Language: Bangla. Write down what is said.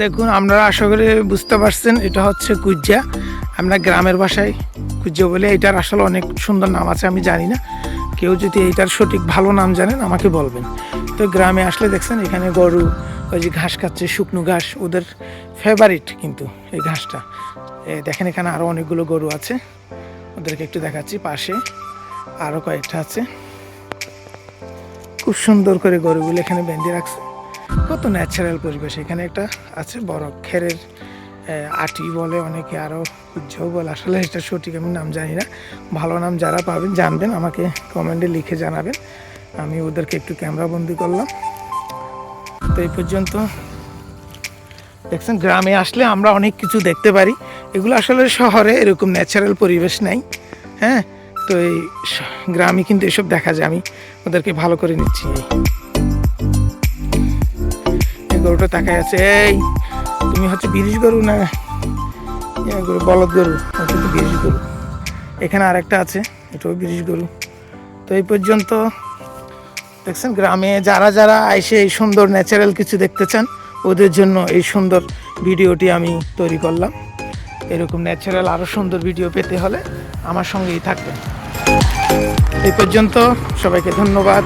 দেখুন, আপনারা আশা করি বুঝতে পারছেন এটা হচ্ছে কুজ্জা। আমরা গ্রামের ভাষায় কুজ্জা বলে। এটার আসলে অনেক সুন্দর নাম আছে, আমি জানি না। কেউ যদি এইটার সঠিক ভালো নাম জানেন আমাকে বলবেন। তো গ্রামে আসলে দেখছেন এখানে গরু ওই যে ঘাস খাচ্ছে, শুকনো ঘাস, ওদের ফেভারিট কিন্তু এই ঘাসটা। দেখেন এখানে আরও অনেকগুলো গরু আছে, ওদেরকে একটু দেখাচ্ছি। পাশে আরও কয়েকটা আছে, খুব সুন্দর করে গরুগুলো এখানে বেঁধে রাখছে। কত ন্যাচারাল পরিবেশ। এখানে একটা আছে বড় খেরের আটি বলে অনেকে, আরও উজ্জ্বল বলে। আসলে এটা সঠিক আমি নাম জানি না। ভালো নাম যারা পাবেন জানবেন আমাকে কমেন্টে লিখে জানাবেন। আমি ওদেরকে একটু ক্যামেরা বন্দি করলাম। তো এই পর্যন্ত দেখছেন, গ্রামে আসলে আমরা অনেক কিছু দেখতে পারি। এগুলো আসলে শহরে এরকম ন্যাচারাল পরিবেশ নেই। হ্যাঁ, তো এই গ্রামে কিন্তু এসব দেখা যায়। আমি ওদেরকে ভালো করে নিচ্ছি। এই গরুটা তাকায় আছে। এই তুমি হচ্ছে বিরিশ গরু না গরু, বলদ গরু? ওটা তো বিরিশ গরু। এখানে আরেকটা আছে, এটাও বিরিশ গরু। তো এই পর্যন্ত দেখছেন, গ্রামে যারা যারা এসে এই সুন্দর ন্যাচারাল কিছু দেখতে চান ওদের জন্য এই সুন্দর ভিডিওটি আমি তৈরি করলাম। এরকম ন্যাচারাল আরও সুন্দর ভিডিও পেতে হলে আমার সঙ্গেই থাকবেন। এই পর্যন্ত সবাইকে ধন্যবাদ।